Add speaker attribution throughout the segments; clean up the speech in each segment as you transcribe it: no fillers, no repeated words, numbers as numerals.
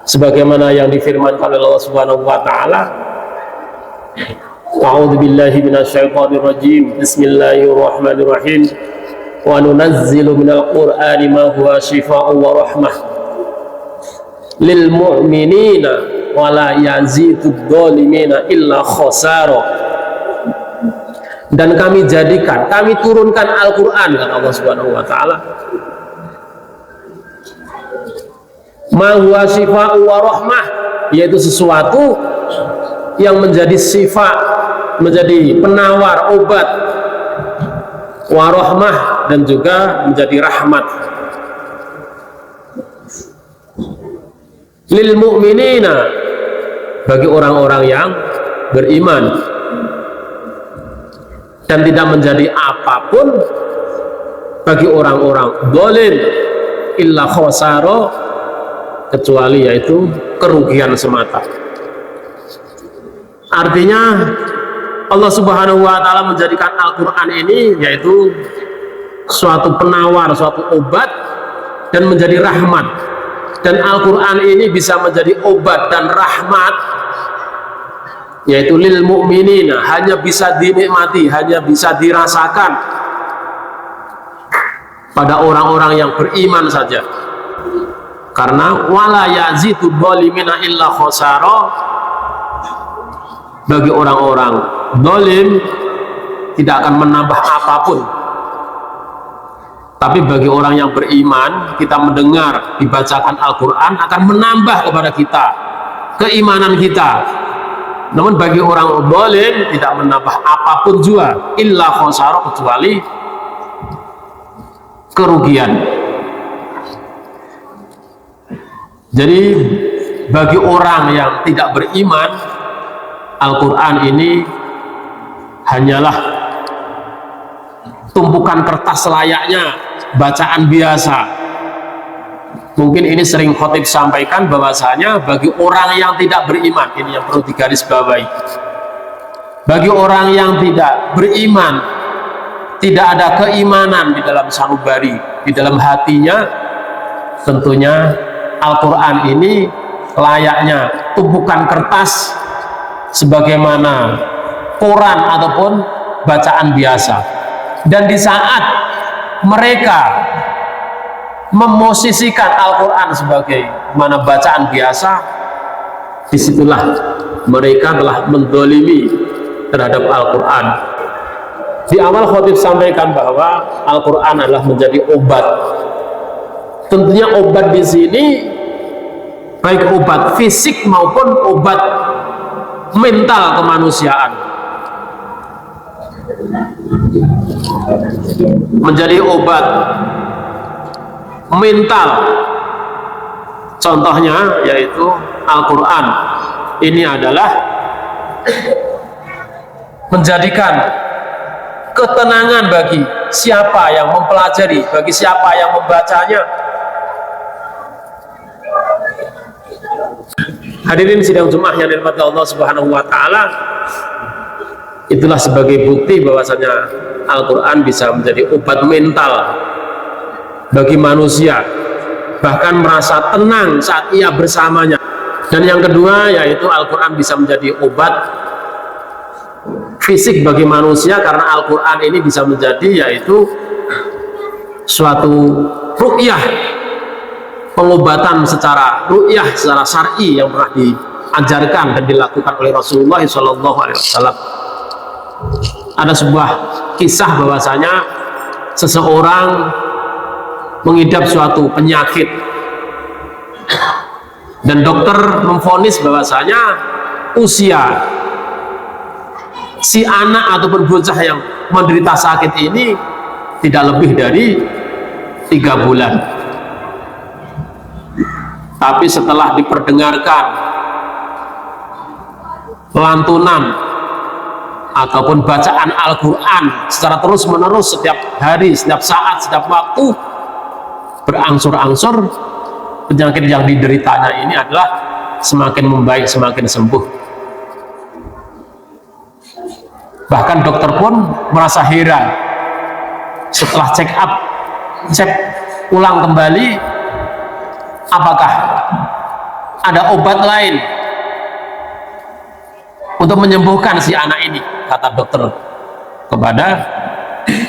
Speaker 1: sebagaimana yang difirmankan oleh Allah Subhanahu wa taala, A'udzu billahi minasyaitonir rajim. Bismillahirrahmanirrahim. Wa nunazzilu minal qur'ani ma huwa shifaa'un wa rahmah lil mu'minina wa la yazidud dhalimina illa khasara. Dan kami turunkan Al-Qur'an, kata Allah Subhanahu wa taala, ma huwa shifaa'un wa rahmah, yaitu sesuatu yang menjadi sifat, menjadi penawar obat, warahmah, dan juga menjadi rahmat lil mu'minina, bagi orang-orang yang beriman, dan tidak menjadi apapun bagi orang-orang zalim illa khasara, kecuali yaitu kerugian semata. Artinya Allah Subhanahu wa taala menjadikan Al-Qur'an ini yaitu suatu penawar, suatu obat, dan menjadi rahmat. Dan Al-Qur'an ini bisa menjadi obat dan rahmat, yaitu lil mu'minina, hanya bisa dinikmati, hanya bisa dirasakan pada orang-orang yang beriman saja. Karena wala yazidud dhalimina illa khasara, bagi orang-orang zalim tidak akan menambah apapun. Tapi bagi orang yang beriman, kita mendengar dibacakan Al-Quran akan menambah kepada kita keimanan kita. Namun bagi orang zalim tidak menambah apapun juga, illa khasara, kecuali kerugian. Jadi bagi orang yang tidak beriman, Al-Quran ini hanyalah tumpukan kertas layaknya bacaan biasa. Mungkin ini sering khotib sampaikan bahwasanya bagi orang yang tidak beriman, ini yang perlu digarisbawahi, bagi orang yang tidak beriman, tidak ada keimanan di dalam sanubari, di dalam hatinya, tentunya Al-Quran ini layaknya tumpukan kertas sebagaimana koran ataupun bacaan biasa. Dan di saat mereka memosisikan Al-Quran sebagai mana bacaan biasa, disitulah mereka telah mendolimi terhadap Al-Quran. Di awal khotib sampaikan bahwa Al-Quran adalah menjadi obat. Tentunya obat di sini baik obat fisik maupun obat mental kemanusiaan. Menjadi obat mental, contohnya yaitu Al-Quran ini adalah menjadikan ketenangan bagi siapa yang mempelajari, bagi siapa yang membacanya. Hadirin sidang Jumat yang dirahmati Allah Subhanahu wa taala, itulah sebagai bukti bahwasanya Al-Quran bisa menjadi obat mental bagi manusia, bahkan merasa tenang saat ia bersamanya. Dan yang kedua yaitu Al-Quran bisa menjadi obat fisik bagi manusia, karena Al-Quran ini bisa menjadi yaitu suatu ruqyah, pengobatan secara ruqyah, secara syar'i yang pernah diajarkan dan dilakukan oleh Rasulullah SAW. Ada sebuah kisah bahwasanya seseorang mengidap suatu penyakit dan dokter memvonis bahwasanya usia si anak ataupun bocah yang menderita sakit ini tidak lebih dari 3 bulan. Tapi setelah diperdengarkan lantunan ataupun bacaan Al-Quran secara terus menerus, setiap hari, setiap saat, setiap waktu, berangsur-angsur penyakit yang dideritanya ini adalah semakin membaik, semakin sembuh. Bahkan dokter pun merasa heran setelah cek ulang kembali, apakah ada obat lain untuk menyembuhkan si anak ini, kata dokter kepada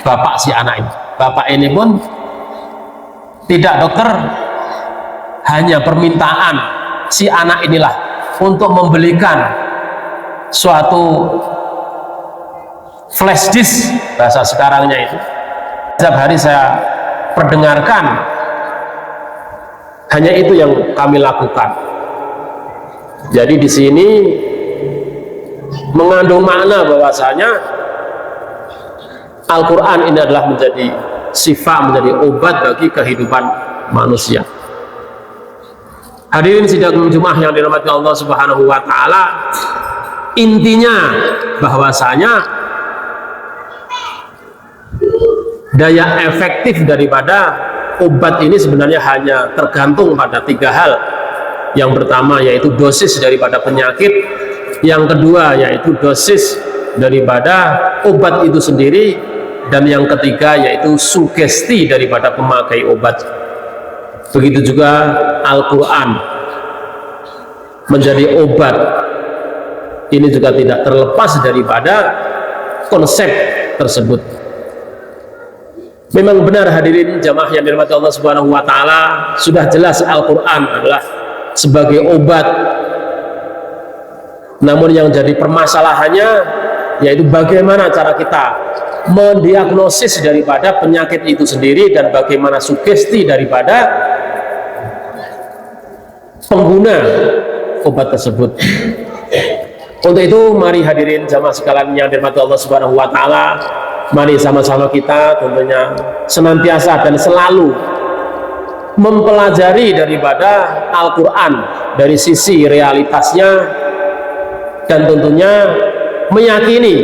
Speaker 1: bapak si anak ini. Bapak ini pun tidak dokter, hanya permintaan si anak inilah untuk membelikan suatu flash disk bahasa sekarangnya itu. Setiap hari saya perdengarkan, hanya itu yang kami lakukan. Jadi di sini mengandung makna bahwasanya Al-Quran ini adalah menjadi sifat, menjadi obat bagi kehidupan manusia. Hadirin sidang Jumat yang dirahmati Allah Subhanahu wa taala, intinya bahwasanya daya efektif daripada obat ini sebenarnya hanya tergantung pada 3 hal. Yang pertama yaitu dosis daripada penyakit, yang kedua yaitu dosis daripada obat itu sendiri, dan yang ketiga yaitu sugesti daripada pemakai obat. Begitu juga Al-Quran menjadi obat ini juga tidak terlepas daripada konsep tersebut. Memang benar hadirin jamaah yang dirahmati Allah Subhanahu wa taala, sudah jelas Al-Quran adalah sebagai obat. Namun yang jadi permasalahannya yaitu bagaimana cara kita mendiagnosis daripada penyakit itu sendiri dan bagaimana sugesti daripada pengguna obat tersebut. Untuk itu mari hadirin jamaah sekalian yang dirahmati Allah Subhanahu wa taala, mari sama-sama kita tentunya senantiasa dan selalu mempelajari daripada Al-Quran dari sisi realitasnya, dan tentunya meyakini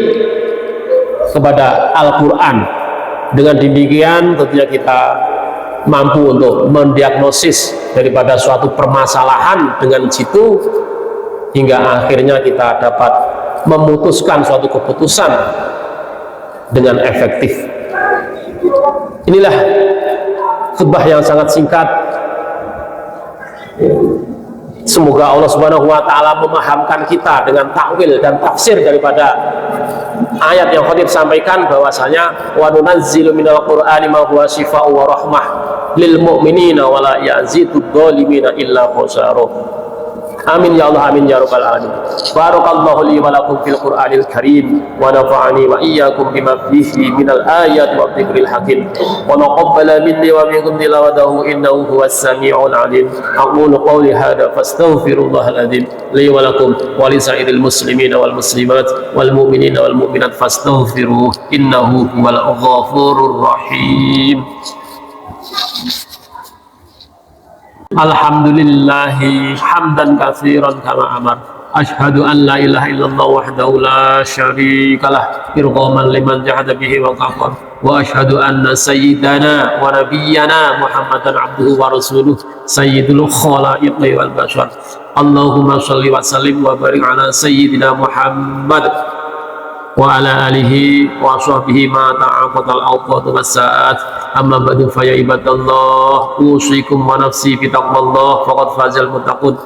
Speaker 1: kepada Al-Quran. Dengan demikian tentunya kita mampu untuk mendiagnosis daripada suatu permasalahan dengan jitu, hingga akhirnya kita dapat memutuskan suatu keputusan dengan efektif. Inilah khutbah yang sangat singkat. Semoga Allah Subhanahu wa taala memahamkan kita dengan takwil dan tafsir daripada ayat yang khatib sampaikan, bahwasanya wa nunazzilu minal qur'ani ma huwa shifaa'un wa rahmah lil mu'minina wa la yazidud dhalimina illa khusara. Amin ya Allah, amin ya rabbal alamin. Barakallahu li wa lakum fil Qur'anil Karim wa nafa'ani wa iyyakum bima fihi minal ayat wa dzikril hakim wa taqabbala minni wa minkum tilawatahu innahu huwas sami'ul alim. Aqulu qawli hadza fastaghfirullahal adzim li wa lakum wa li sa'iril muslimina wal muslimat wal mu'minina wal mu'minat fastaghfiruhu innahu huwal ghafurur rahim. Alhamdulillahi hamdan katsiran kama amar. Asyhadu an la ilaha illallah wahdahu la syarikalah irghaman liman jahada bihi wa kafar. Wa asyhadu anna sayyidana wa nabiyyana Muhammadan abduhu wa rasuluh sayyidul khalaiqi wal bashar. Allahumma shalli wa sallim wa barik ala sayyidina Muhammad wa ala alihi wa sahbihi ma ta'aqatal awqatu was-sa'at. Amma ba'du fa ya ibadallah, usikum wa nafsi bi taqwallah faqad fazal muttaqun.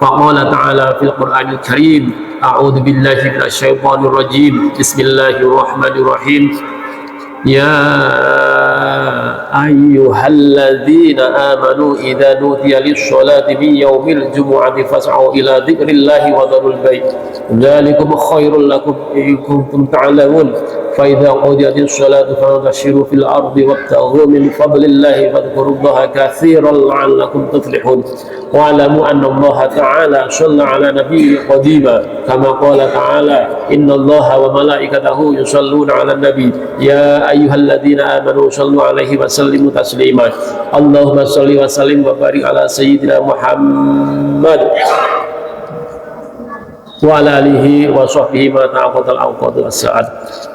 Speaker 1: Faqala ta'ala fil Qur'anil Karim, a'udzu billahi minasy syaithanir rajim. Bismillahirrahmanirrahim. Ya ayyuhalladzina amanu idza nudiya lis-sholati min yaumil jumu'ati fas'au ila dzikrillahi wa dharul bai'. Dzalikum khairul lakum in kuntum ta'lamun. Fa idza qudiyatis sholatu fantashiru fil ardi wabtaghu min fadlillahi wadhkurullaha katsiran la'allakum tuflihun. Wa'lamu anna Allah ta'ala shalla 'ala nabiyyi qadima kama qala ta'ala innallaha wa malaikatahu yusholluna 'alan nabi ya ayyuhalladzina amanu shallu 'alaihi wa sallimu taslima. Allahumma shalli wa sallim wa barik ala sayyidina Muhammad وعلى آله وصحبه ما تعاقد الأوقات والساعات.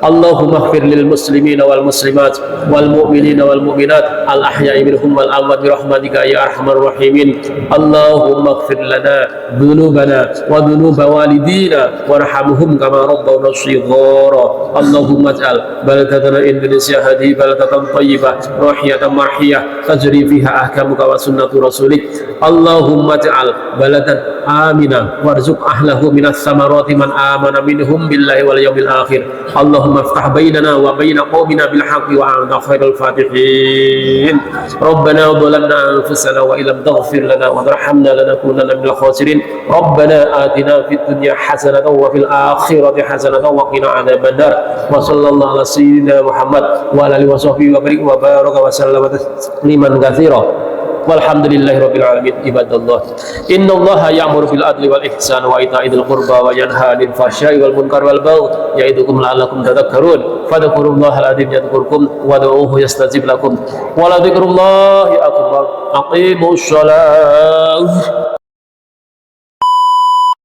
Speaker 1: اللهم اغفر للمسلمين والمسلمات والمؤمنين والمؤمنات الأحياء منهم والأموات برحمتك يا أرحم الراحمين. اللهم اغفر لنا ذنوبنا وذنوب والدينا وارحمهم كما ربونا صغارا. اللهم اجعل بلدتنا إندونيسيا هذه بلدة طيبة راحية مرحية تجري فيها أحكامك وسنة رسولك. اللهم اجعل بلدا آمنا وارزق أهله من الثمرات من آمن منهم بالله واليوم الآخر. اللهم افتح بيننا وبين قومنا بالحق وأنت خير الفاتحين. ربنا ظلمنا أنفسنا وإن لم تغفر لنا وترحمنا لنكونن من الخاسرين. ربنا آتنا في الدنيا حسنة وفي الآخرة حسنة وقنا عذاب النار. وصلى الله على سيدنا محمد وعلى آله وصحبه وبارك وسلم تسليما كثيرا. والحمدلله رب العالمين. عبادالله إن الله يأمر بالعدل والإحسان وإيتاء ذي القربى وينهى عن الفحشاء والمنكر والبغي يعظكم لعلكم تذكرون. فاذكروا الله العظيم يذكركم وادعوه يستجب لكم ولذكر الله أكبر. أقيموا الصلاة.